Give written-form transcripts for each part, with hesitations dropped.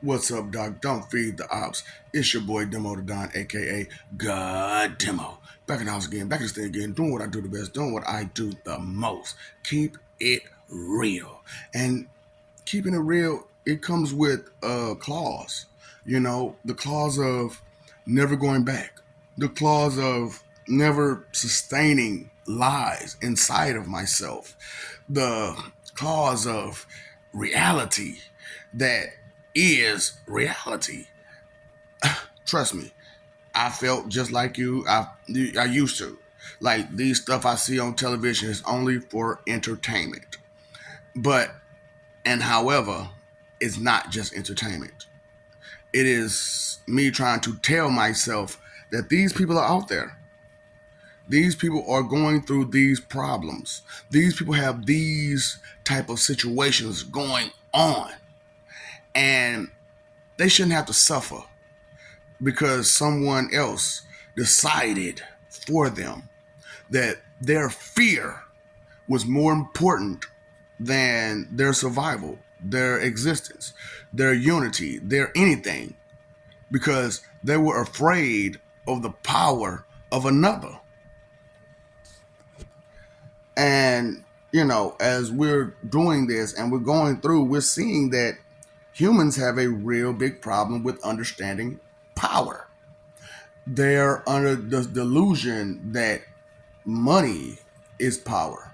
What's up, Doc? Don't feed the ops. It's your boy Demo the Don, aka God Demo. Back in the house again, back in the stand again, doing what I do the best, doing what I do the most. Keep it real. And keeping it real, it comes with a clause. The clause of never going back, the clause of never sustaining lies inside of myself, the clause of reality that is reality. Trust me, I felt just like you. I used to. Like these stuff I see on television is only for entertainment. But and however, it's not just entertainment. It is me trying to tell myself that these people are out there. These people are going through these problems. These people have these type of situations going on. And they shouldn't have to suffer because someone else decided for them that their fear was more important than their survival, their existence, their unity, their anything, because they were afraid of the power of another. And, as we're doing this and we're going through, we're seeing that humans have a real big problem with understanding power. They're under the delusion that money is power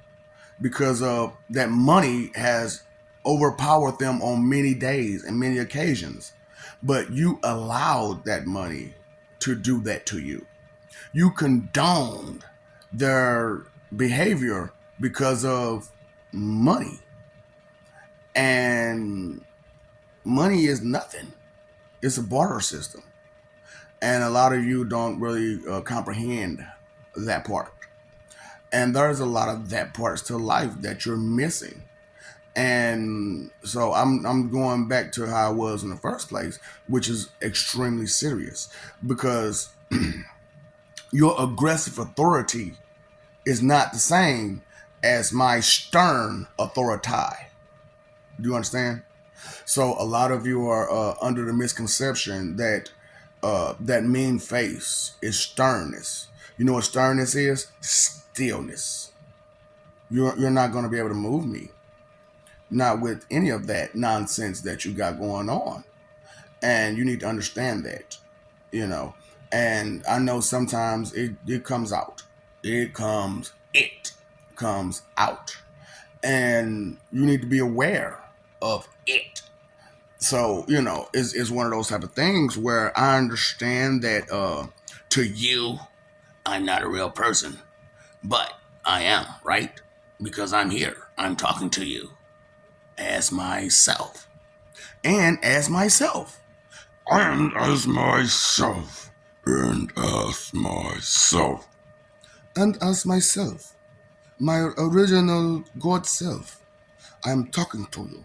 because of that money has overpowered them on many days and many occasions. But you allowed that money to do that to you. You condoned their behavior because of money. And money is nothing. It's a barter system. And a lot of you don't really comprehend that part. And there's a lot of that parts to life that you're missing. And so I'm going back to how I was in the first place, which is extremely serious because your aggressive authority is not the same as my stern authority. Do you understand? So a lot of you are under the misconception that that mean face is sternness. You know what sternness is? Stillness. You're not going to be able to move me. Not with any of that nonsense that you got going on. And you need to understand that, you know. And I know sometimes it comes out. It comes out. And you need to be aware of it. So, it's one of those type of things where I understand that to you, I'm not a real person, but I am, right? Because I'm here. I'm talking to you as myself. And as myself. And as myself. And as myself. And as myself. My original God self. I'm talking to you.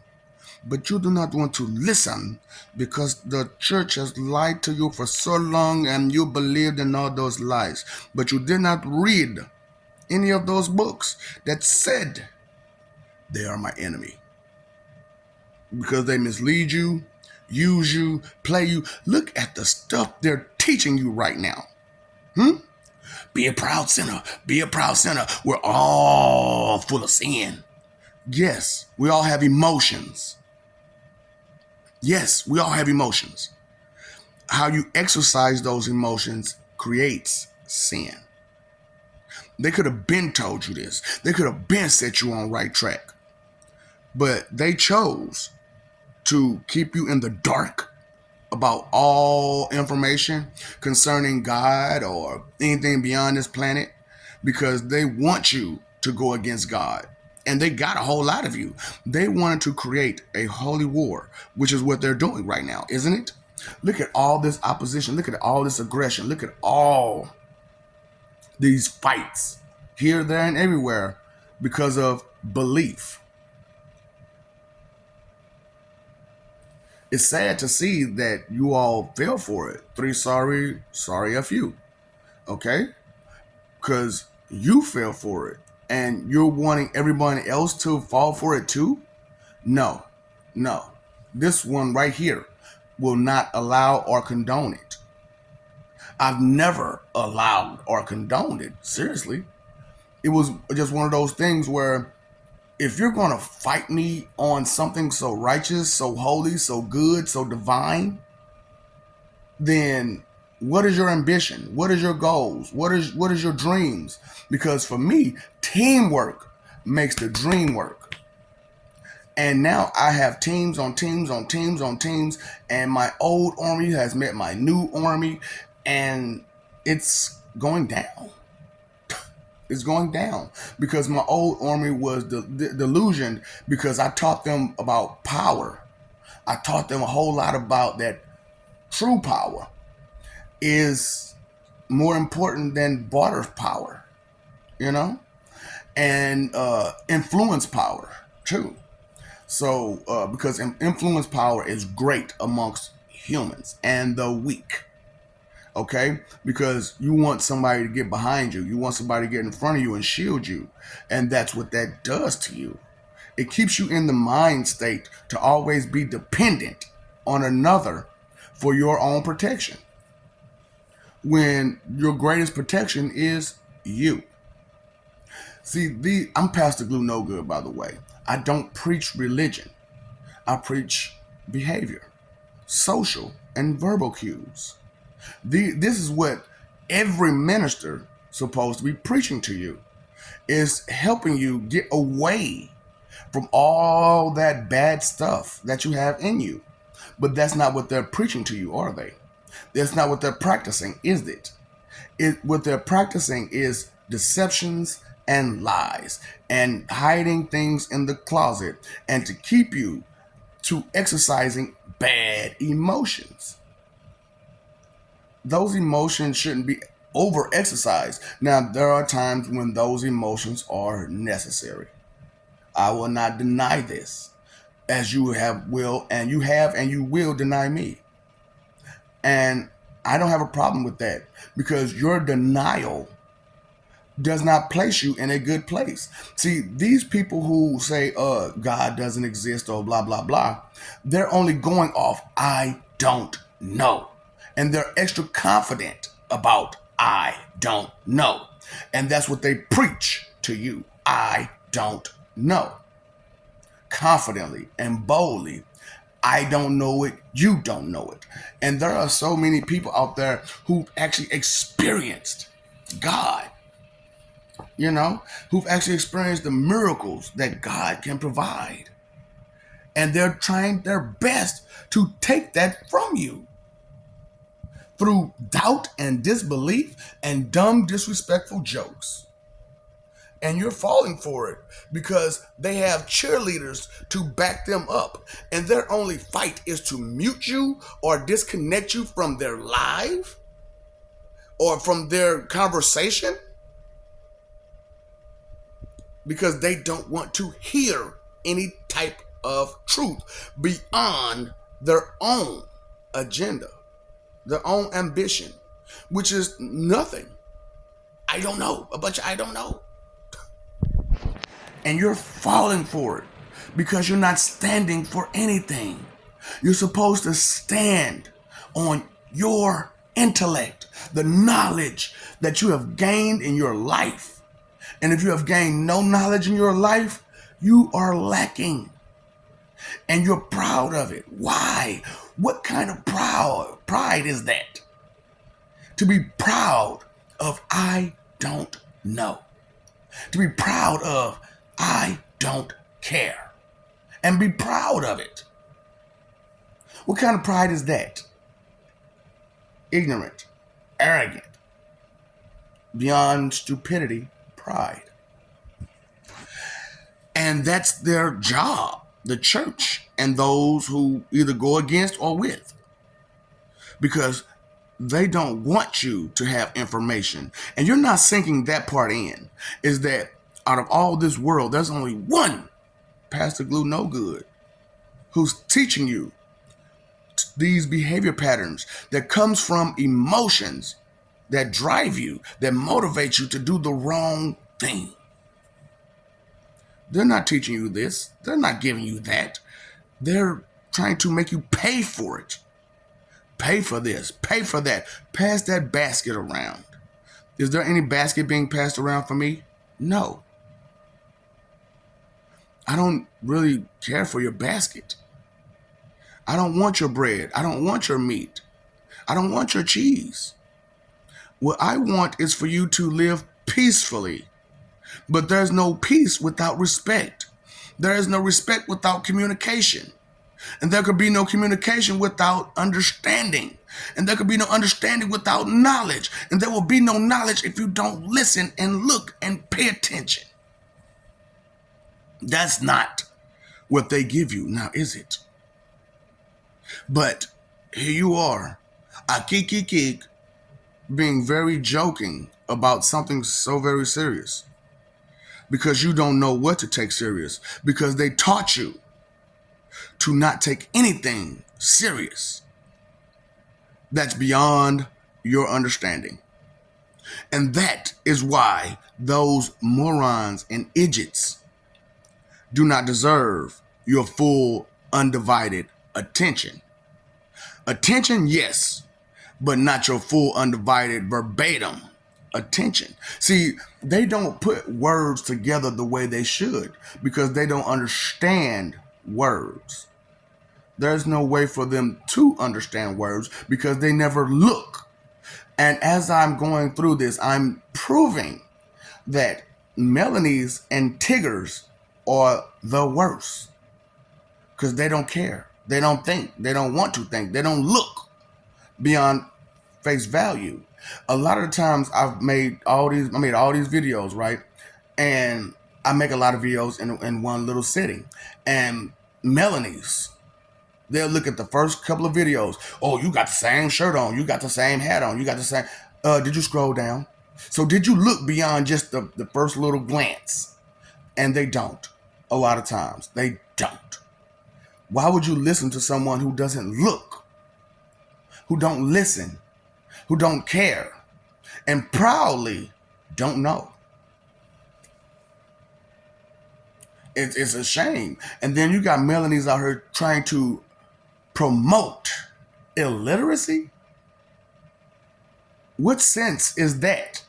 But you do not want to listen because the church has lied to you for so long and you believed in all those lies. But you did not read any of those books that said they are my enemy. Because they mislead you, use you, play you. Look at the stuff they're teaching you right now. Be a proud sinner. Be a proud sinner. We're all full of sin. Yes, we all have emotions. Yes, we all have emotions. How you exercise those emotions creates sin. They could have been told you this. They could have been set you on right track. But they chose to keep you in the dark about all information concerning God or anything beyond this planet because they want you to go against God. And they got a whole lot of you. They wanted to create a holy war, which is what they're doing right now, isn't it? Look at all this opposition. Look at all this aggression. Look at all these fights here, there, and everywhere because of belief. It's sad to see that you all fell for it. Three sorry a few. Okay? Because you fell for it. And you're wanting everybody else to fall for it too? No. This one right here. will not allow or condone it. I've never allowed or condoned it. Seriously. It was just one of those things where if you're going to fight me on something so righteous, so holy, so good, so divine, then what is your ambition? What is your goals? What is your dreams? Because for me, teamwork makes the dream work. And now I have teams on teams on teams on teams, and my old army has met my new army, and it's going down. It's going down because my old army was delusioned because I taught them about power. I taught them a whole lot about that true power is more important than barter power, you know, and influence power too. So, because influence power is great amongst humans and the weak, okay? Because you want somebody to get behind you, you want somebody to get in front of you and shield you, and that's what that does to you. It keeps you in the mind state to always be dependent on another for your own protection, when your greatest protection is you. See, I'm Pastor Glue No Good, by the way. I don't preach religion. I preach behavior, social and verbal cues. This is what every minister supposed to be preaching to you, is helping you get away from all that bad stuff that you have in you. But that's not what they're preaching to you, are they? That's not what they're practicing, is it? What they're practicing is deceptions and lies and hiding things in the closet and to keep you to exercising bad emotions. Those emotions shouldn't be over exercised. Now, there are times when those emotions are necessary. I will not deny this, as you have and you will deny me. And I don't have a problem with that because your denial does not place you in a good place. See, these people who say, God doesn't exist or blah, blah, blah, they're only going off, I don't know. And they're extra confident about, I don't know. And that's what they preach to you. I don't know. Confidently and boldly. I don't know it, you don't know it. And there are so many people out there who've actually experienced God, who've actually experienced the miracles that God can provide. And they're trying their best to take that from you through doubt and disbelief and dumb, disrespectful jokes. And you're falling for it because they have cheerleaders to back them up. And their only fight is to mute you or disconnect you from their live or from their conversation because they don't want to hear any type of truth beyond their own agenda, their own ambition, which is nothing. I don't know. A bunch of I don't know. And you're falling for it because you're not standing for anything. You're supposed to stand on your intellect, the knowledge that you have gained in your life. And if you have gained no knowledge in your life, you are lacking. And you're proud of it. Why? What kind of pride is that? To be proud of I don't know. To be proud of I don't care. And be proud of it. What kind of pride is that? Ignorant, arrogant, beyond stupidity, pride. And that's their job, the church, and those who either go against or with. Because they don't want you to have information. And you're not sinking that part in, is that out of all this world, there's only one Pastor Glue No Good who's teaching you these behavior patterns that comes from emotions that drive you, that motivate you to do the wrong thing. They're not teaching you this. They're not giving you that. They're trying to make you pay for it. Pay for this, pay for that. Pass that basket around. Is there any basket being passed around for me? No. I don't really care for your basket. I don't want your bread. I don't want your meat. I don't want your cheese. What I want is for you to live peacefully. But there's no peace without respect. There is no respect without communication. And there could be no communication without understanding. And there could be no understanding without knowledge. And there will be no knowledge if you don't listen and look and pay attention. That's not what they give you, now is it? But here you are, akikikik, being very joking about something so very serious. Because you don't know what to take serious. Because they taught you to not take anything serious that's beyond your understanding. And that is why those morons and idiots do not deserve your full, undivided attention. Attention, yes, but not your full, undivided, verbatim attention. See, they don't put words together the way they should because they don't understand words. There's no way for them to understand words because they never look. And as I'm going through this, I'm proving that Melanies and Tiggers are the worst because they don't care. They don't think. They don't want to think. They don't look beyond face value. A lot of the times I made all these videos, right? And I make a lot of videos in one little sitting. And Melanies, they'll look at the first couple of videos. Oh, you got the same shirt on. You got the same hat on. You got the same. Did you scroll down? So did you look beyond just the first little glance? And they don't. A lot of times. They don't. Why would you listen to someone who doesn't look? Who don't listen? Who don't care? And proudly don't know? It's a shame. And then you got Melanies out here trying to promote illiteracy? What sense is that?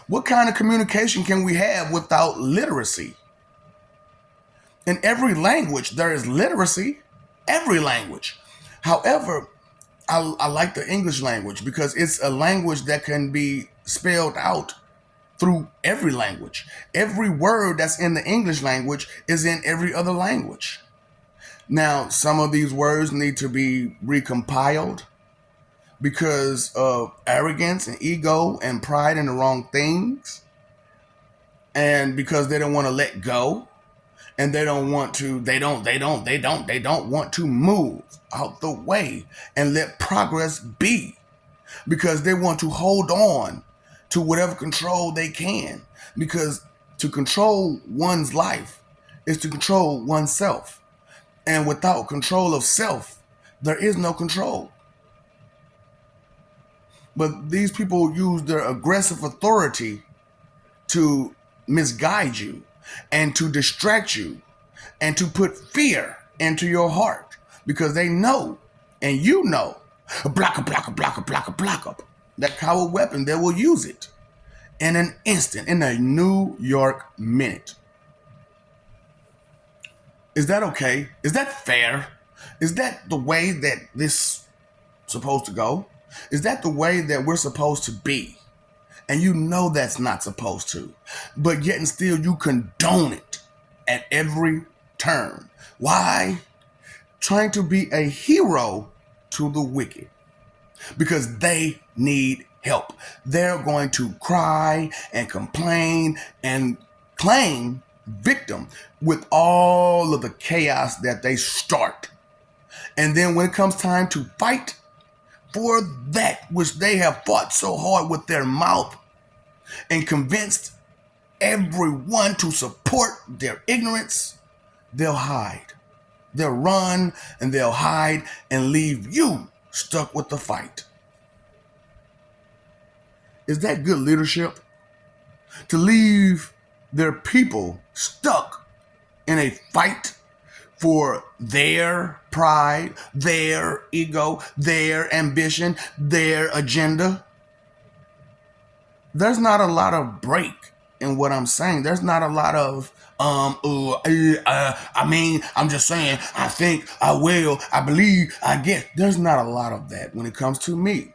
What kind of communication can we have without literacy? In every language, there is literacy. Every language. However, I like the English language because it's a language that can be spelled out through every language. Every word that's in the English language is in every other language. Now, some of these words need to be recompiled because of arrogance and ego and pride in the wrong things. And because they don't want to let go. And they don't want to want to move out the way and let progress be because they want to hold on to whatever control they can because to control one's life is to control oneself. And without control of self, there is no control. But these people use their aggressive authority to misguide you and to distract you and to put fear into your heart because they know and you know block up that coward weapon. They will use it in an instant, in a New York minute. Is that okay? Is that fair? Is that the way that this is supposed to go? Is that the way that we're supposed to be? And you know that's not supposed to. But yet and still you condone it at every turn. Why? Trying to be a hero to the wicked. Because they need help. They're going to cry and complain and claim victim with all of the chaos that they start. And then when it comes time to fight for that which they have fought so hard with their mouth and convinced everyone to support their ignorance, they'll hide. They'll run and they'll hide and leave you stuck with the fight. Is that good leadership? To leave their people stuck in a fight for their pride, their ego, their ambition, their agenda. There's not a lot of break in what I'm saying. There's not a lot of I'm just saying, I think, I will, I believe, I get. There's not a lot of that when it comes to me.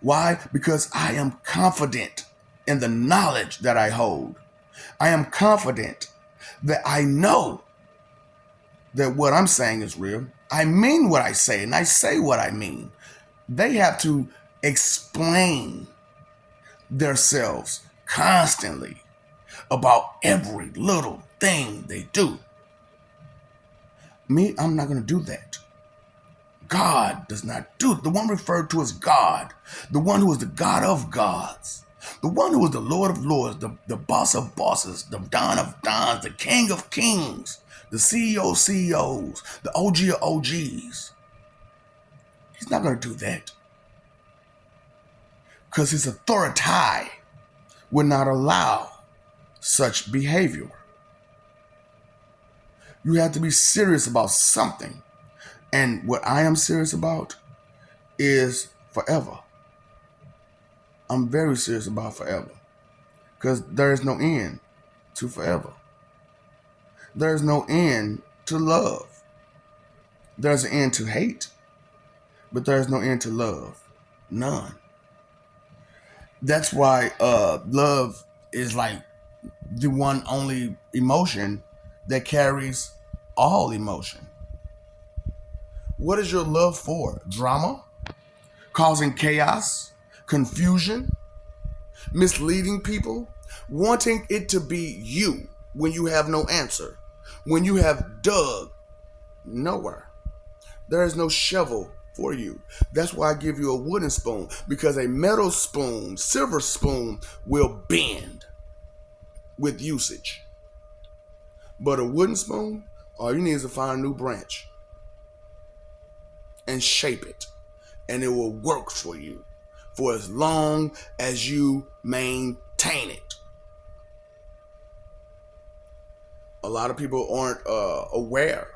Why? Because I am confident in the knowledge that I hold. I am confident that I know that what I'm saying is real. I mean what I say, and I say what I mean. They have to explain themselves constantly about every little thing they do. Me, I'm not going to do that. God does not do it. The one referred to as God, the one who is the God of gods, the one who is the Lord of lords, the boss of bosses, the Don of dons, the King of kings, the CEO of CEOs, the OG of OGs. He's not going to do that because his authority would not allow such behavior. You have to be serious about something. And what I am serious about is forever. I'm very serious about forever. Because there is no end to forever. There is no end to love. There's an end to hate, but there's no end to love. None. That's why love is like the one only emotion that carries all emotion. What is your love for? Drama? Causing chaos? Confusion? Misleading people? Wanting it to be you when you have no answer? When you have dug nowhere? There is no shovel for you. That's why I give you a wooden spoon, because a metal spoon, silver spoon, will bend with usage. But a wooden spoon, all you need is to find a new branch and shape it, and it will work for you for as long as you maintain it. A lot of people aren't aware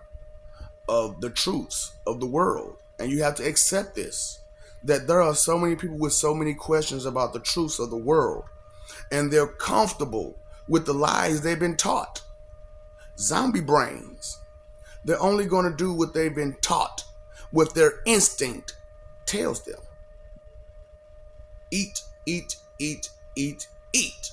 of the truths of the world, and you have to accept this, that there are so many people with so many questions about the truths of the world, and they're comfortable with the lies they've been taught. Zombie brains. They're only going to do what they've been taught, what their instinct tells them. Eat, eat, eat, eat, eat.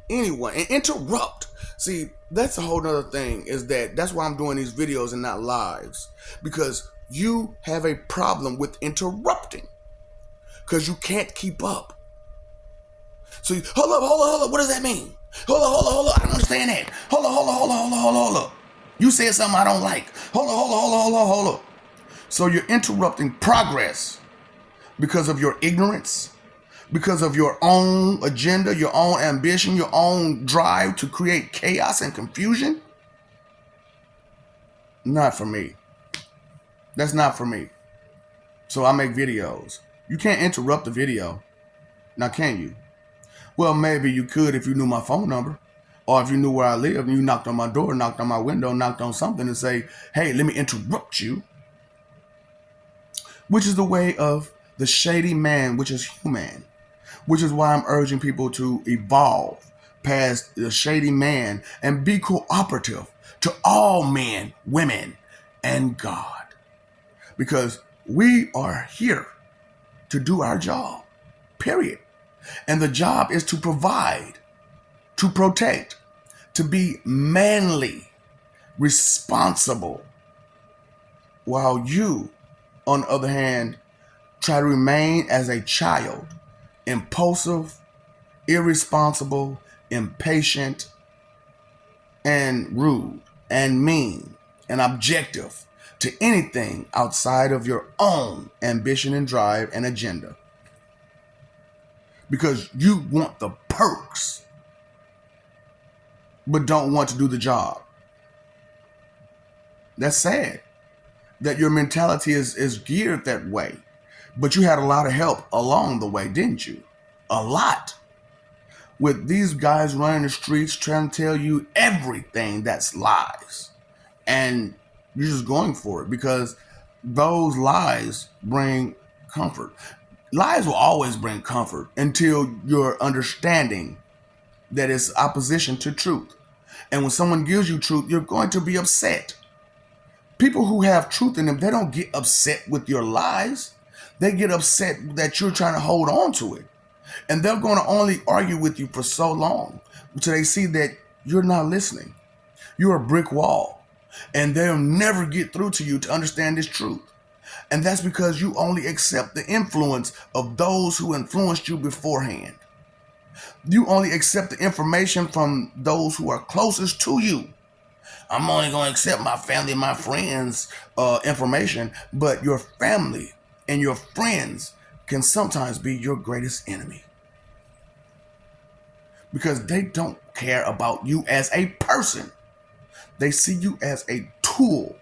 Anyway, and interrupt. See, that's a whole nother thing, is that's why I'm doing these videos and not lives. Because you have a problem with interrupting. Because you can't keep up. So you, hold up, what does that mean? Hold up, I don't understand that. Hold up. You said something I don't like. Hold up. So you're interrupting progress because of your ignorance, because of your own agenda, your own ambition, your own drive to create chaos and confusion. Not for me. That's not for me. So I make videos. You can't interrupt the video. Now, can you? Well, maybe you could if you knew my phone number, or if you knew where I live and you knocked on my door, knocked on my window, knocked on something and say, hey, let me interrupt you. Which is the way of the shady man, which is human. Which is why I'm urging people to evolve past the shady man and be cooperative to all men, women, and God. Because we are here to do our job, period. And the job is to provide, to protect, to be manly, responsible, while you, on the other hand, try to remain as a child, impulsive, irresponsible, impatient, and rude, and mean, and objective to anything outside of your own ambition and drive and agenda. Because you want the perks, but don't want to do the job. That's sad that your mentality is geared that way. But you had a lot of help along the way, didn't you? A lot. with these guys running the streets trying to tell you everything that's lies. And you're just going for it because those lies bring comfort. Lies will always bring comfort until you're understanding that it's opposition to truth. And when someone gives you truth, you're going to be upset. People who have truth in them, they don't get upset with your lies. They get upset that you're trying to hold on to it. And they're going to only argue with you for so long until they see that you're not listening. You're a brick wall. And they'll never get through to you to understand this truth. And that's because you only accept the influence of those who influenced you beforehand. You only accept the information from those who are closest to you. I'm only going to accept my family and my friends' information, but your family and your friends can sometimes be your greatest enemy because they don't care about you as a person. They see you as a tool,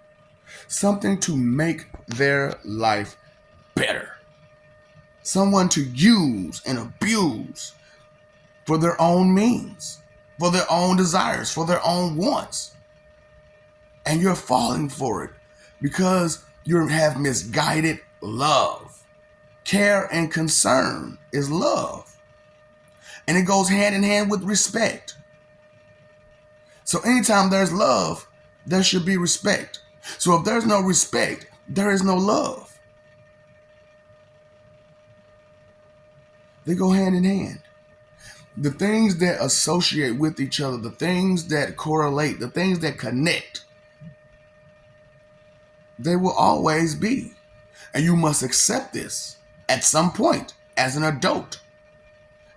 something to make their life better, someone to use and abuse for their own means, for their own desires, for their own wants. And you're falling for it because you have misguided love. Care and concern is love. And it goes hand in hand with respect. So anytime there's love, there should be respect. So if there's no respect, there is no love. They go hand in hand. The things that associate with each other, the things that correlate, the things that connect, they will always be. And you must accept this at some point as an adult,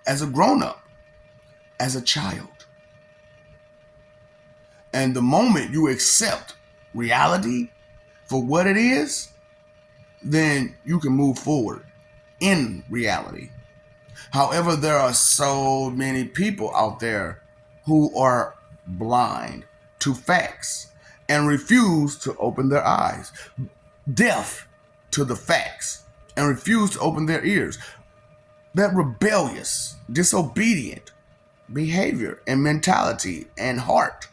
as a grown-up, as a child. And the moment you accept reality for what it is, then you can move forward in reality. However, there are so many people out there who are blind to facts and refuse to open their eyes, deaf to the facts and refuse to open their ears. That rebellious, disobedient behavior and mentality and heart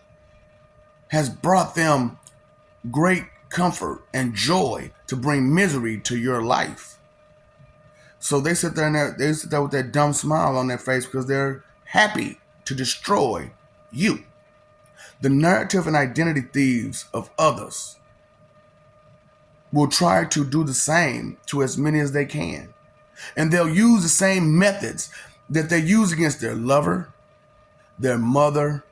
has brought them great comfort and joy to bring misery to your life. So they sit there with that dumb smile on their face because they're happy to destroy you. The narrative and identity thieves of others will try to do the same to as many as they can. And they'll use the same methods that they use against their lover, their mother,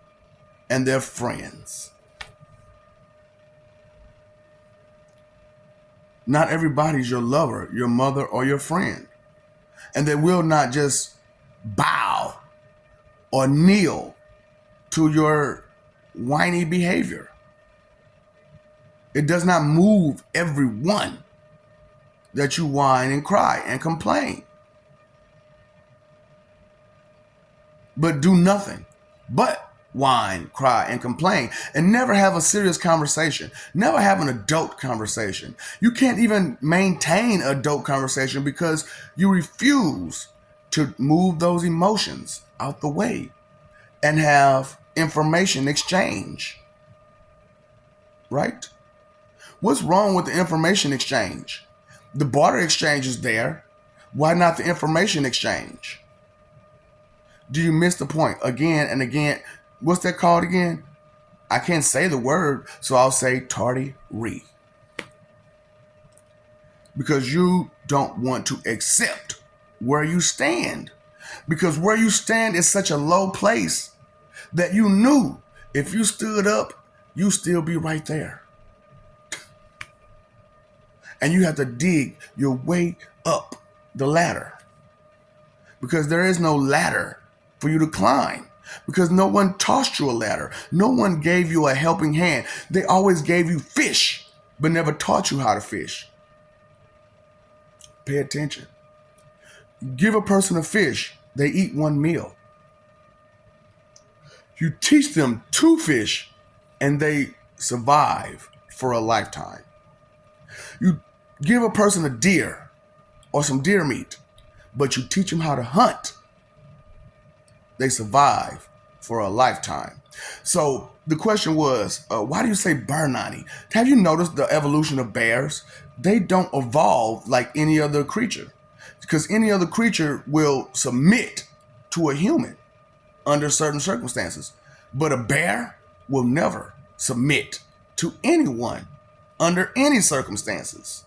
and their friends. Not everybody's your lover, your mother, or your friend. And they will not just bow or kneel to your whiny behavior. It does not move everyone that you whine and cry and complain. But do nothing but whine, cry, and complain, and never have a serious conversation. Never have an adult conversation. You can't even maintain adult conversation because you refuse to move those emotions out the way and have information exchange. Right? What's wrong with the information exchange? The barter exchange is there. Why not the information exchange? Do you miss the point again and again? What's that called again? I can't say the word, so I'll say tardy-re. Because you don't want to accept where you stand. Because where you stand is such a low place that you knew if you stood up, you'd still be right there. And you have to dig your way up the ladder. Because there is no ladder for you to climb. Because no one tossed you a ladder. No one gave you a helping hand. They always gave you fish, but never taught you how to fish. Pay attention. Give a person a fish, they eat one meal. You teach them to fish, and they survive for a lifetime. You give a person a deer or some deer meat, but you teach them how to hunt. They survive for a lifetime. So the question was, why do you say bear Nanni? Have you noticed the evolution of bears? They don't evolve like any other creature, because any other creature will submit to a human under certain circumstances. But a bear will never submit to anyone under any circumstances.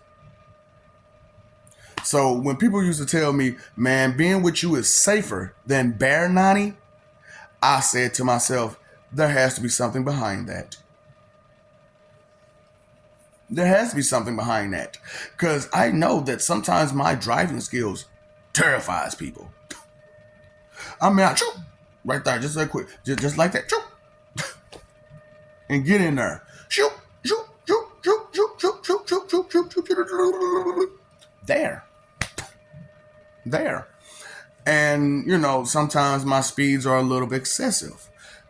So when people used to tell me, man, being with you is safer than bear Nanni, I said to myself, there has to be something behind that. There has to be something behind that. Because I know that sometimes my driving skills terrifies people. I mean, right there, just like quick, just like that, and get in there, shoot, shoot, shoot, shoot, shoot, shoot, shoot, shoot, shoot, shoot, shoot, there. And sometimes my speeds are a little bit excessive,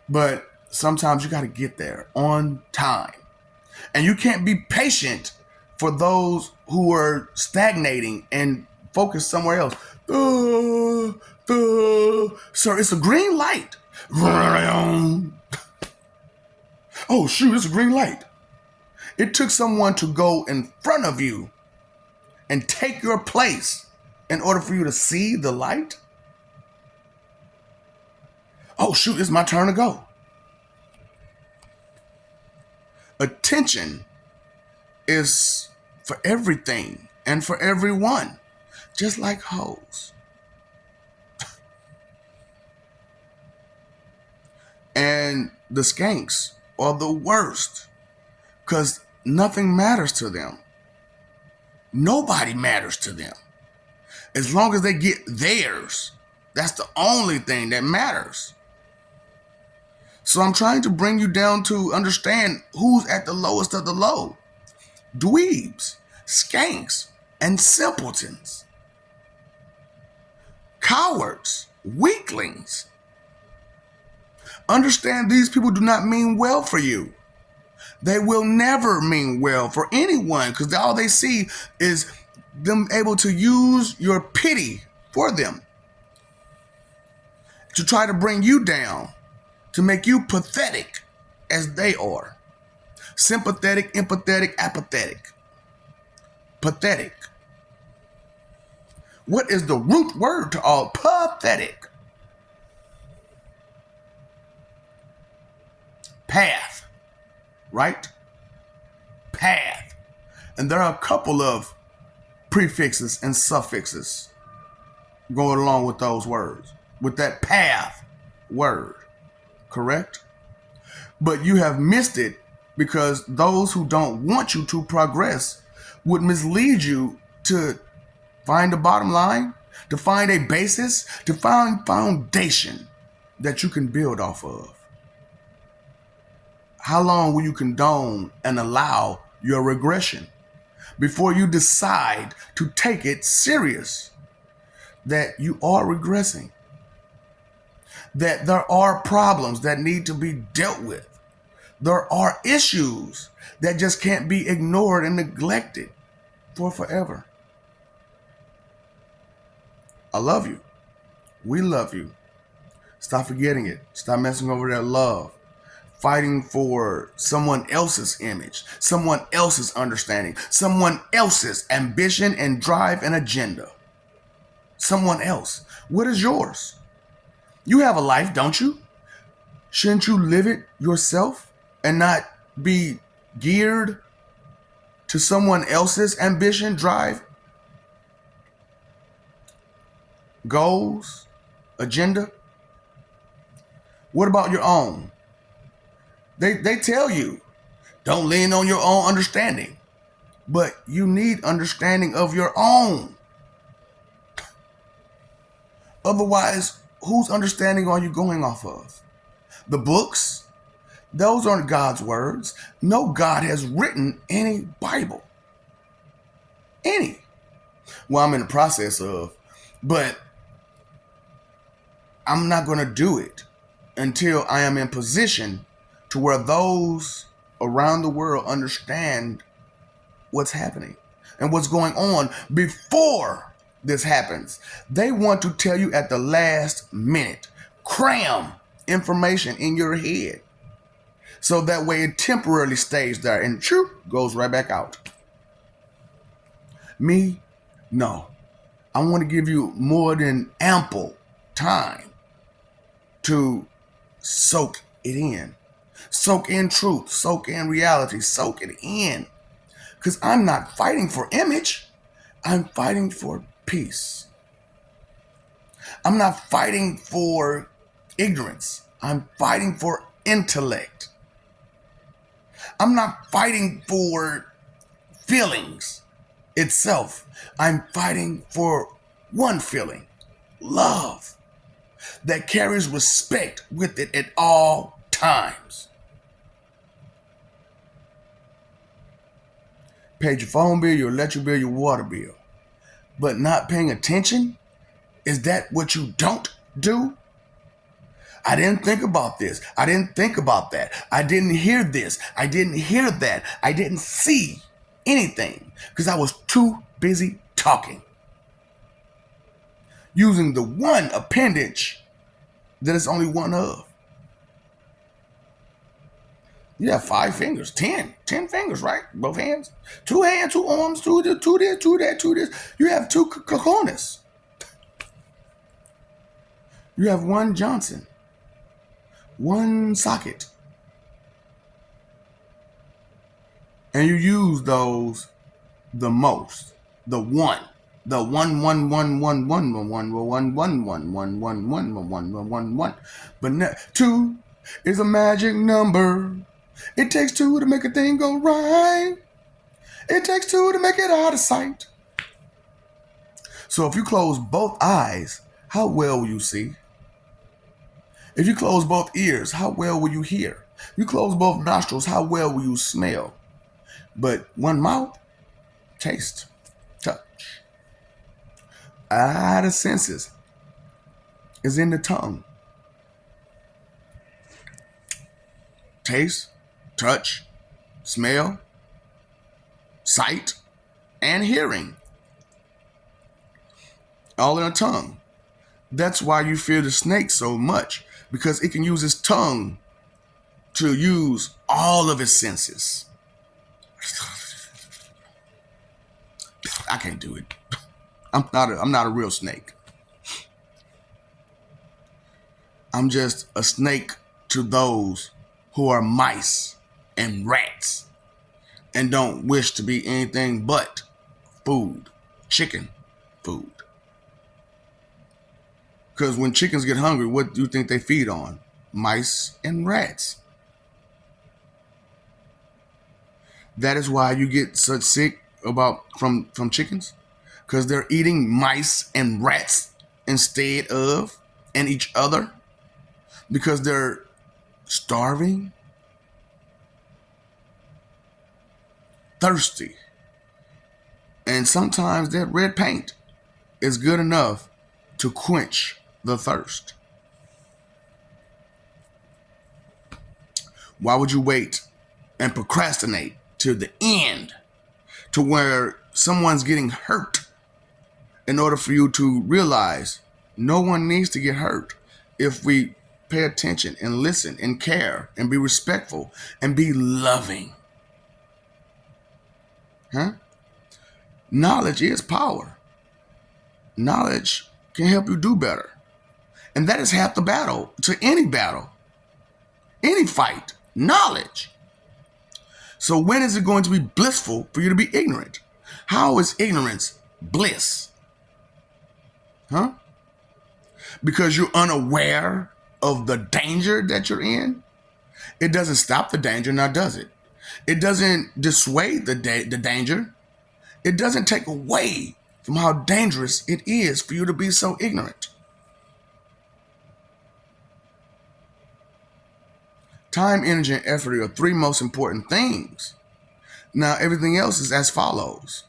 but sometimes you got to get there on time, and you can't be patient for those who are stagnating and focus somewhere else. Sir, it's a green light. Oh, shoot, it's a green light. It took someone to go in front of you and take your place in order for you to see the light. Oh, shoot, it's my turn to go. Attention is for everything and for everyone, just like hoes. And the skanks are the worst because nothing matters to them. Nobody matters to them. As long as they get theirs, that's the only thing that matters. So I'm trying to bring you down to understand who's at the lowest of the low. Dweebs, skanks, and simpletons. Cowards, weaklings. Understand these people do not mean well for you. They will never mean well for anyone because all they see is them able to use your pity for them to try to bring you down, to make you pathetic as they are. Sympathetic, empathetic, apathetic. Pathetic. What is the root word to all pathetic? Path, right? Path. And there are a couple of prefixes and suffixes going along with those words, with that path word, correct? But you have missed it because those who don't want you to progress would mislead you to find the bottom line, to find a basis, to find foundation that you can build off of. How long will you condone and allow your regression before you decide to take it serious that you are regressing? That there are problems that need to be dealt with. There are issues that just can't be ignored and neglected for forever. I love you. We love you. Stop forgetting it. Stop messing over that love. Fighting for someone else's image, someone else's understanding, someone else's ambition and drive and agenda. Someone else. What is yours? You have a life, don't you? Shouldn't you live it yourself and not be geared to someone else's ambition, drive, goals, agenda? What about your own? They tell you, don't lean on your own understanding. But you need understanding of your own. Otherwise, whose understanding are you going off of? The books? Those aren't God's words. No God has written any Bible. Any. Well, I'm in the process of, but I'm not going to do it until I am in position to where those around the world understand what's happening and what's going on before this happens. They want to tell you at the last minute, cram information in your head. So that way it temporarily stays there and goes right back out. Me, no. I want to give you more than ample time to soak it in. Soak in truth, soak in reality, soak it in. Because I'm not fighting for image, I'm fighting for peace. I'm not fighting for ignorance, I'm fighting for intellect. I'm not fighting for feelings itself. I'm fighting for one feeling, love, that carries respect with it at all times. Paid your phone bill, your electric bill, your water bill. But not paying attention? Is that what you don't do? I didn't think about this. I didn't think about that. I didn't hear this. I didn't hear that. I didn't see anything because I was too busy talking. Using the one appendage that is only one of. You have 5 fingers, 10 fingers, right? Both hands. 2 hands, 2 arms, 2 this, 2 that, 2 this. You have 2 cojones. You have 1 Johnson. 1 socket. And you use those the most. The one. The 1 1 1 1 1 1 1 1 1 1 1 1 1 1 1 1. But 2 is a magic number. It takes 2 to make a thing go right. It takes 2 to make it out of sight. So if you close both eyes, how well will you see? If you close both ears, how well will you hear? You close both nostrils, how well will you smell? But one mouth, taste, touch. The senses is in the tongue. Taste, touch, smell, sight, and hearing. All in the tongue. That's why you fear the snake so much, because it can use its tongue to use all of its senses. I can't do it. I'm not a real snake. I'm just a snake to those who are mice and rats and don't wish to be anything but food, chicken food. Because when chickens get hungry, what do you think they feed on? Mice and rats. That is why you get such sick from chickens. Because they're eating mice and rats instead of and each other. Because they're starving, thirsty. And sometimes that red paint is good enough to quench the thirst. Why would you wait and procrastinate to the end to where someone's getting hurt in order for you to realize no one needs to get hurt if we pay attention and listen and care and be respectful and be loving? Knowledge is power. Knowledge can help you do better. And that is half the battle to any battle, any fight, knowledge. So when is it going to be blissful for you to be ignorant? How is ignorance bliss? Because you're unaware of the danger that you're in? It doesn't stop the danger, now does it? It doesn't dissuade the danger. It doesn't take away from how dangerous it is for you to be so ignorant. Time, energy, and effort are 3 most important things. Now, everything else is as follows.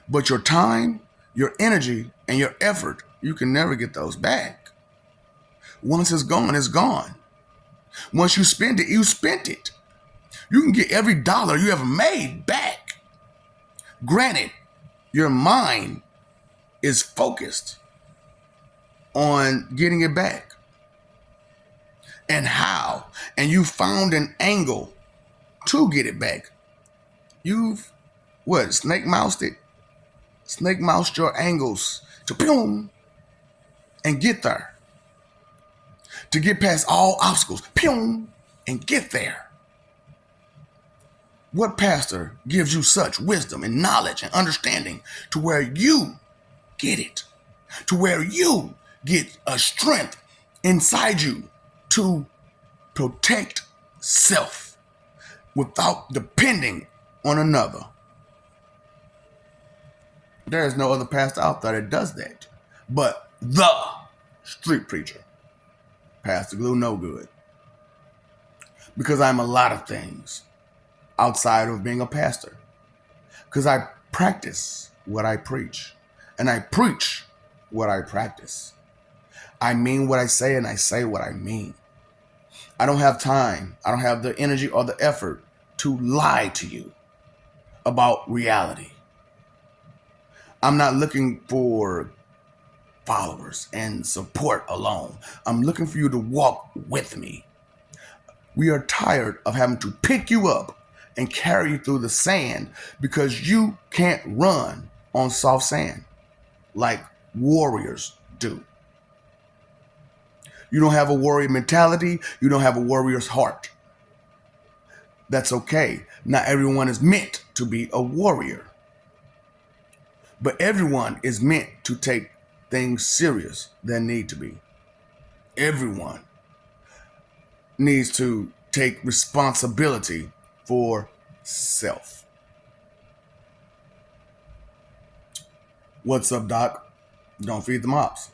But your time, your energy, and your effort, you can never get those back. Once it's gone, it's gone. Once you spend it, you spent it. You can get every dollar you ever made back. Granted, your mind is focused on getting it back. and how, and you found an angle to get it back. You've what? Snake moused it. Snake moused your angles to boom and get there. To get past all obstacles, boom, and get there. What pastor gives you such wisdom and knowledge and understanding to where you get it? To where you get a strength inside you to protect self without depending on another. There is no other pastor out there that does that but the street preacher, Pastor Glue No Good. Because I'm a lot of things outside of being a pastor. Because I practice what I preach, and I preach what I practice. I mean what I say, and I say what I mean. I don't have time, I don't have the energy or the effort to lie to you about reality. I'm not looking for followers and support alone. I'm looking for you to walk with me. We are tired of having to pick you up and carry you through the sand because you can't run on soft sand like warriors do. You don't have a warrior mentality. You don't have a warrior's heart. That's okay. Not everyone is meant to be a warrior. But everyone is meant to take things serious that need to be. Everyone needs to take responsibility for self. What's up, Doc? Don't feed the mops.